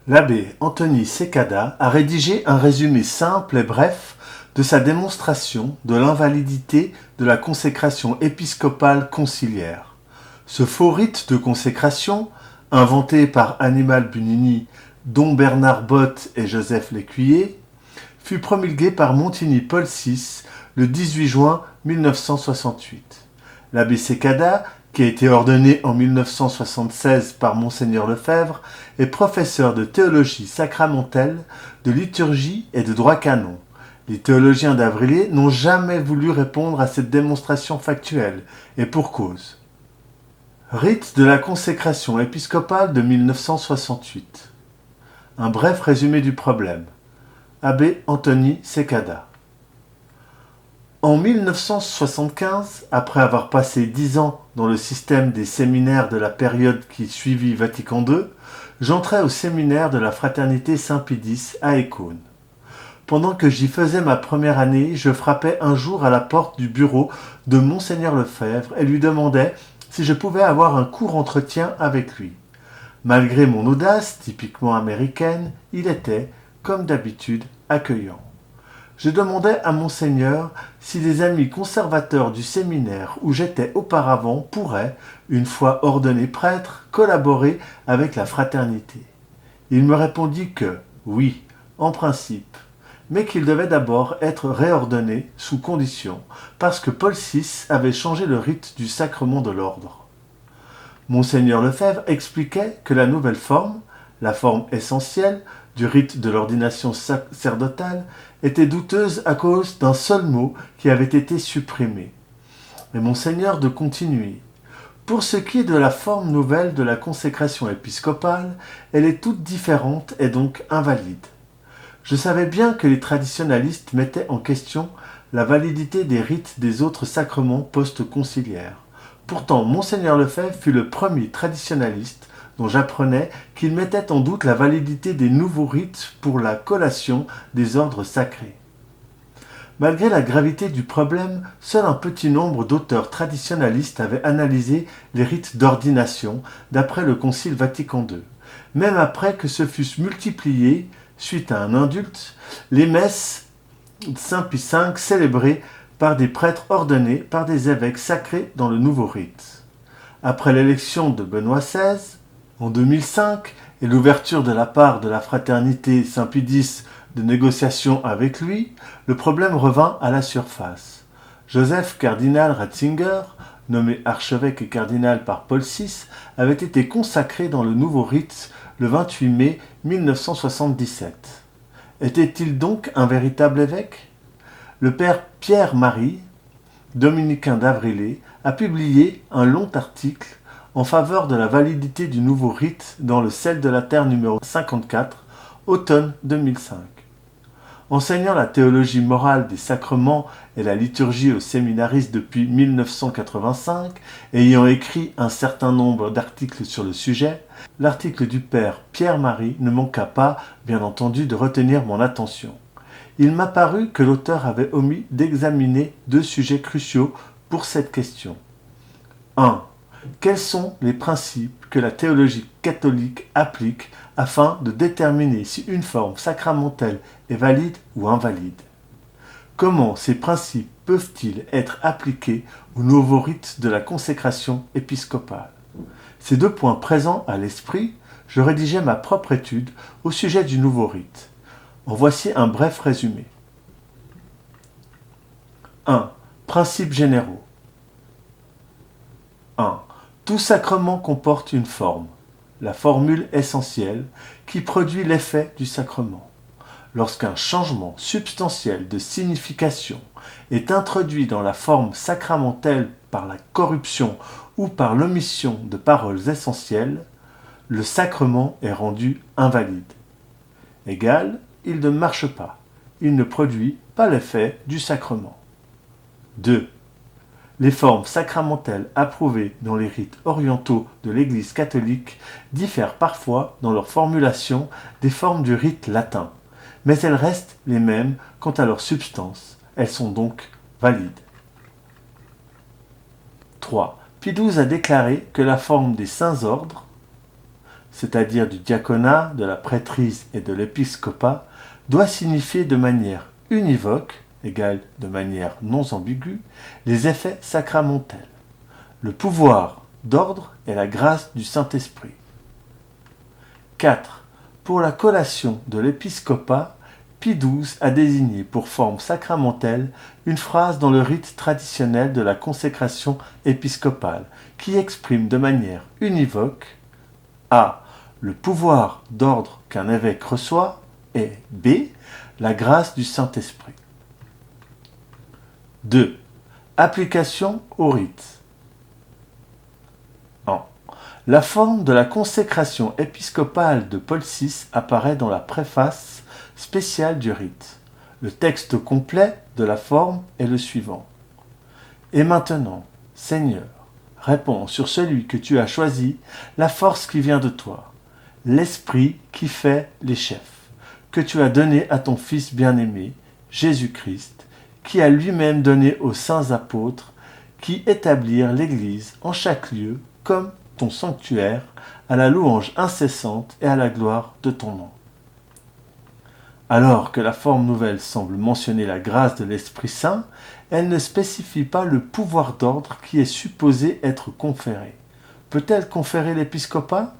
L'abbé Anthony Cekada a rédigé un résumé simple et bref de sa démonstration de l'invalidité de la consécration épiscopale conciliaire. Ce faux rite de consécration, inventé par Annibal Bunini, dont Bernard Botte et Joseph Lécuyer, fut promulgué par Montigny Paul VI le 18 juin 1968. L'abbé Cekada, qui a été ordonné en 1976 par Monseigneur Lefebvre, est professeur de théologie sacramentelle, de liturgie et de droit canon. Les théologiens d'Avrillé n'ont jamais voulu répondre à cette démonstration factuelle, et pour cause. Rite de la consécration épiscopale de 1968. Un bref résumé du problème. Abbé Anthony Cekada. En 1975, après avoir passé 10 ans dans le système des séminaires de la période qui suivit Vatican II, j'entrai au séminaire de la Fraternité Saint-Pédis à Écône. Pendant que j'y faisais ma première année, je frappais un jour à la porte du bureau de Monseigneur Lefebvre et lui demandais si je pouvais avoir un court entretien avec lui. Malgré mon audace, typiquement américaine, il était, comme d'habitude, accueillant. Je demandais à Monseigneur si les amis conservateurs du séminaire où j'étais auparavant pourraient, une fois ordonné prêtre, collaborer avec la fraternité. Il me répondit que, oui, en principe, mais qu'il devait d'abord être réordonné sous condition, parce que Paul VI avait changé le rite du sacrement de l'ordre. Monseigneur Lefebvre expliquait que la nouvelle forme, la forme essentielle du rite de l'ordination sacerdotale, était douteuse à cause d'un seul mot qui avait été supprimé. Mais Monseigneur de continuer. Pour ce qui est de la forme nouvelle de la consécration épiscopale, elle est toute différente et donc invalide. Je savais bien que les traditionalistes mettaient en question la validité des rites des autres sacrements post-conciliaires. Pourtant, Monseigneur Lefebvre fut le premier traditionnaliste dont j'apprenais qu'il mettait en doute la validité des nouveaux rites pour la collation des ordres sacrés. Malgré la gravité du problème, seul un petit nombre d'auteurs traditionnalistes avaient analysé les rites d'ordination d'après le Concile Vatican II. Même après que se fussent multipliés, suite à un indulte, les messes Saint Pie V célébrées par des prêtres ordonnés par des évêques sacrés dans le nouveau rite. Après l'élection de Benoît XVI, en 2005, et l'ouverture de la part de la fraternité Saint-Pédis de négociations avec lui, le problème revint à la surface. Joseph cardinal Ratzinger, nommé archevêque et cardinal par Paul VI, avait été consacré dans le nouveau rite le 28 mai 1977. Était-il donc un véritable évêque ? Le père Pierre-Marie, dominicain d'Avrillé, a publié un long article en faveur de la validité du nouveau rite dans le Sel de la Terre numéro 54, automne 2005. Enseignant la théologie morale des sacrements et la liturgie aux séminaristes depuis 1985, ayant écrit un certain nombre d'articles sur le sujet, l'article du père Pierre-Marie ne manqua pas, bien entendu, de retenir mon attention. Il m'a paru que l'auteur avait omis d'examiner 2 sujets cruciaux pour cette question. 1. Quels sont les principes que la théologie catholique applique afin de déterminer si une forme sacramentelle est valide ou invalide ? Comment ces principes peuvent-ils être appliqués au nouveau rite de la consécration épiscopale ? Ces 2 points présents à l'esprit, je rédigeais ma propre étude au sujet du nouveau rite. En voici un bref résumé. 1. Principes généraux. 1. Tout sacrement comporte une forme, la formule essentielle, qui produit l'effet du sacrement. Lorsqu'un changement substantiel de signification est introduit dans la forme sacramentelle par la corruption ou par l'omission de paroles essentielles, le sacrement est rendu invalide. Égal, il ne marche pas, il ne produit pas l'effet du sacrement. 2. Les formes sacramentelles approuvées dans les rites orientaux de l'Église catholique diffèrent parfois dans leur formulation des formes du rite latin, mais elles restent les mêmes quant à leur substance. Elles sont donc valides. 3. Pie XII a déclaré que la forme des saints ordres, c'est-à-dire du diaconat, de la prêtrise et de l'épiscopat, doit signifier de manière univoque, égale de manière non ambiguë, les effets sacramentels, le pouvoir d'ordre et la grâce du Saint-Esprit. 4. Pour la collation de l'épiscopat, Pie XII a désigné pour forme sacramentelle une phrase dans le rite traditionnel de la consécration épiscopale qui exprime de manière univoque a. Le pouvoir d'ordre qu'un évêque reçoit et b. La grâce du Saint-Esprit. 2. Application au rite. 1. La forme de la consécration épiscopale de Paul VI apparaît dans la préface spéciale du rite. Le texte complet de la forme est le suivant. Et maintenant, Seigneur, réponds sur celui que tu as choisi, la force qui vient de toi, l'esprit qui fait les chefs, que tu as donné à ton Fils bien-aimé, Jésus-Christ, qui a lui-même donné aux saints apôtres, qui établirent l'Église en chaque lieu comme ton sanctuaire, à la louange incessante et à la gloire de ton nom. Alors que la forme nouvelle semble mentionner la grâce de l'Esprit Saint, elle ne spécifie pas le pouvoir d'ordre qui est supposé être conféré. Peut-elle conférer l'épiscopat ?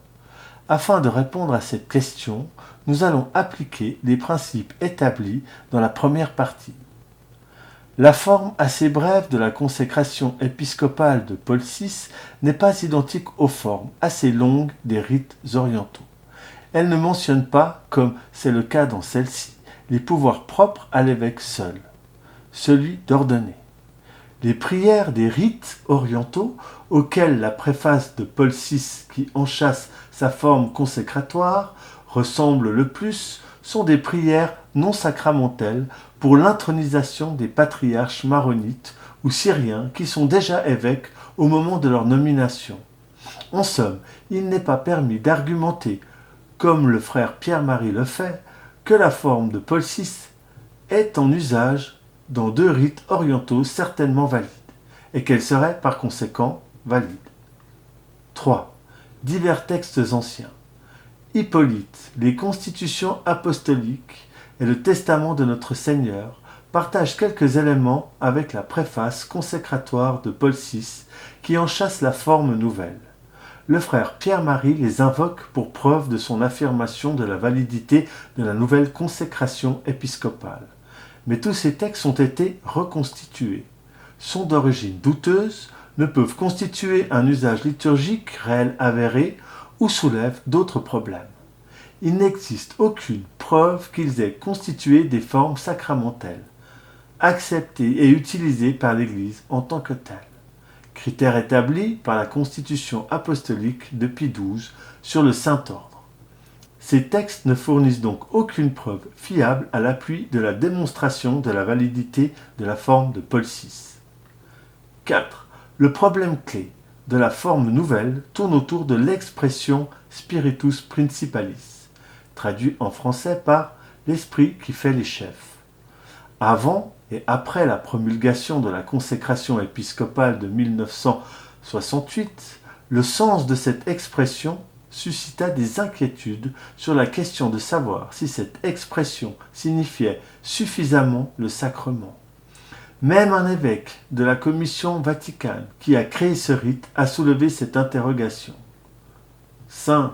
Afin de répondre à cette question, nous allons appliquer les principes établis dans la première partie. La forme assez brève de la consécration épiscopale de Paul VI n'est pas identique aux formes assez longues des rites orientaux. Elle ne mentionne pas, comme c'est le cas dans celle-ci, les pouvoirs propres à l'évêque seul, celui d'ordonner. Les prières des rites orientaux, auxquelles la préface de Paul VI, qui enchâsse sa forme consécratoire, ressemble le plus, sont des prières non sacramentelles pour l'intronisation des patriarches maronites ou syriens qui sont déjà évêques au moment de leur nomination. En somme, il n'est pas permis d'argumenter, comme le frère Pierre-Marie le fait, que la forme de Paul VI est en usage dans deux rites orientaux certainement valides, et qu'elle serait par conséquent valide. 3. Divers textes anciens. Hippolyte, les constitutions apostoliques et le testament de notre Seigneur partagent quelques éléments avec la préface consécratoire de Paul VI qui enchâsse la forme nouvelle. Le frère Pierre-Marie les invoque pour preuve de son affirmation de la validité de la nouvelle consécration épiscopale. Mais tous ces textes ont été reconstitués, sont d'origine douteuse, ne peuvent constituer un usage liturgique réel avéré ou soulèvent d'autres problèmes. Il n'existe aucune preuve qu'ils aient constitué des formes sacramentelles, acceptées et utilisées par l'Église en tant que telles. Critère établi par la Constitution apostolique de Pie XII sur le Saint-Ordre. Ces textes ne fournissent donc aucune preuve fiable à l'appui de la démonstration de la validité de la forme de Paul VI. 4. Le problème clé de la forme nouvelle tourne autour de l'expression Spiritus Principalis, traduit en français par l'esprit qui fait les chefs. Avant et après la promulgation de la consécration épiscopale de 1968, le sens de cette expression suscita des inquiétudes sur la question de savoir si cette expression signifiait suffisamment le sacrement. Même un évêque de la Commission Vaticane qui a créé ce rite a soulevé cette interrogation. 5.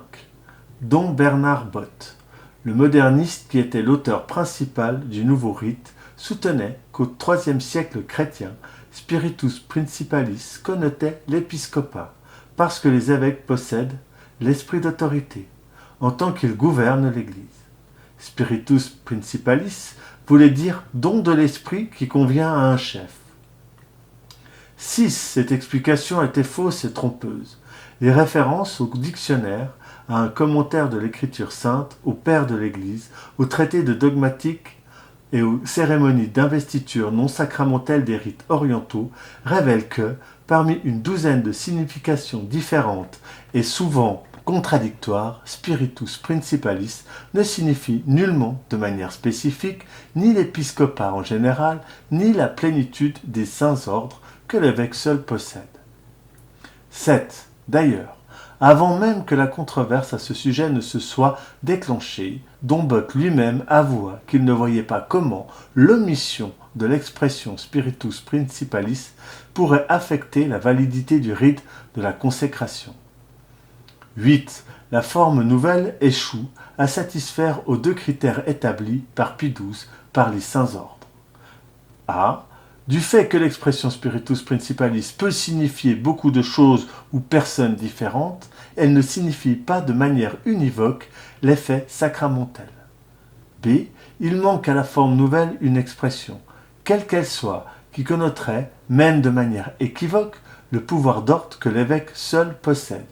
Dom Bernard Botte, le moderniste qui était l'auteur principal du nouveau rite, soutenait qu'au IIIe siècle chrétien, Spiritus Principalis connotait l'épiscopat, parce que les évêques possèdent l'esprit d'autorité, en tant qu'ils gouvernent l'Église. Spiritus Principalis voulait dire don de l'esprit qui convient à un chef. 6. Cette explication était fausse et trompeuse. Les références au dictionnaire, à un commentaire de l'Écriture sainte, au Père de l'Église, au traité de dogmatique et aux cérémonies d'investiture non sacramentelles des rites orientaux révèlent que, parmi une douzaine de significations différentes et souvent contradictoires, Spiritus Principalis ne signifie nullement de manière spécifique ni l'épiscopat en général, ni la plénitude des saints ordres que l'évêque seul possède. 7. D'ailleurs, avant même que la controverse à ce sujet ne se soit déclenchée, Dombotte lui-même avoua qu'il ne voyait pas comment l'omission de l'expression spiritus principalis pourrait affecter la validité du rite de la consécration. 8. La forme nouvelle échoue à satisfaire aux 2 critères établis par Pie XII par les saints ordres. A. Du fait que l'expression spiritus principalis peut signifier beaucoup de choses ou personnes différentes, elle ne signifie pas de manière univoque l'effet sacramentel. B. Il manque à la forme nouvelle une expression, quelle qu'elle soit, qui connoterait, même de manière équivoque, le pouvoir d'ordre que l'évêque seul possède.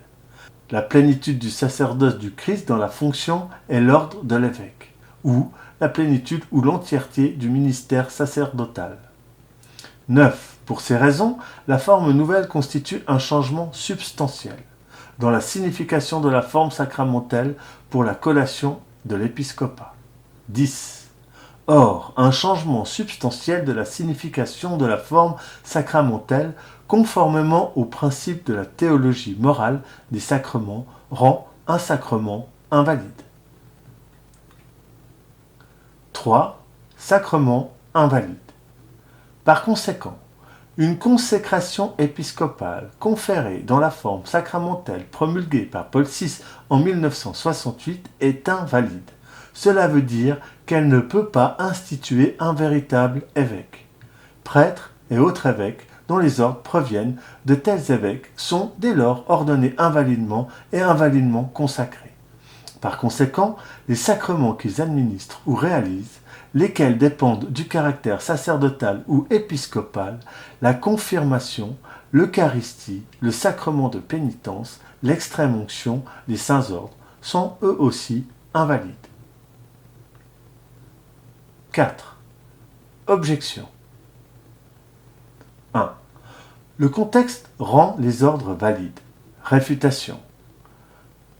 La plénitude du sacerdoce du Christ dans la fonction est l'ordre de l'évêque, ou la plénitude ou l'entièreté du ministère sacerdotal. 9. Pour ces raisons, la forme nouvelle constitue un changement substantiel dans la signification de la forme sacramentelle pour la collation de l'épiscopat. 10. Or, un changement substantiel de la signification de la forme sacramentelle, conformément au principe de la théologie morale des sacrements, rend un sacrement invalide. 3. Sacrement invalide. Par conséquent, une consécration épiscopale conférée dans la forme sacramentelle promulguée par Paul VI en 1968 est invalide. Cela veut dire qu'elle ne peut pas instituer un véritable évêque. Prêtres et autres évêques dont les ordres proviennent de tels évêques sont dès lors ordonnés invalidement et invalidement consacrés. Par conséquent, les sacrements qu'ils administrent ou réalisent, lesquels dépendent du caractère sacerdotal ou épiscopal, la confirmation, l'Eucharistie, le sacrement de pénitence, l'extrême-onction, les saints ordres, sont eux aussi invalides. 4. Objection. 1. Le contexte rend les ordres valides. Réfutation.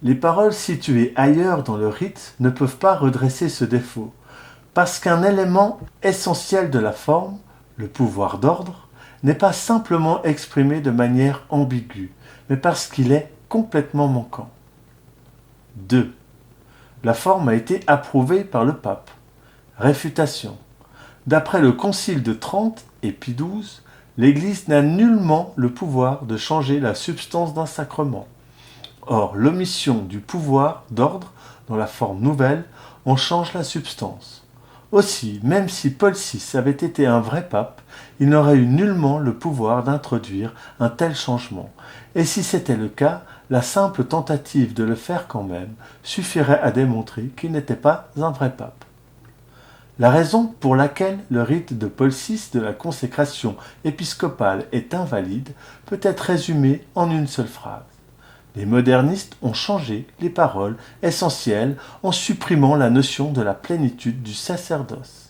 Les paroles situées ailleurs dans le rite ne peuvent pas redresser ce défaut, parce qu'un élément essentiel de la forme, le pouvoir d'ordre, n'est pas simplement exprimé de manière ambiguë, mais parce qu'il est complètement manquant. 2. La forme a été approuvée par le pape. Réfutation. D'après le Concile de Trente et Pie XII, l'Église n'a nullement le pouvoir de changer la substance d'un sacrement. Or, l'omission du pouvoir d'ordre dans la forme nouvelle en change la substance. Aussi, même si Paul VI avait été un vrai pape, il n'aurait eu nullement le pouvoir d'introduire un tel changement. Et si c'était le cas, la simple tentative de le faire quand même suffirait à démontrer qu'il n'était pas un vrai pape. La raison pour laquelle le rite de Paul VI de la consécration épiscopale est invalide peut être résumée en une seule phrase. Les modernistes ont changé les paroles essentielles en supprimant la notion de la plénitude du sacerdoce.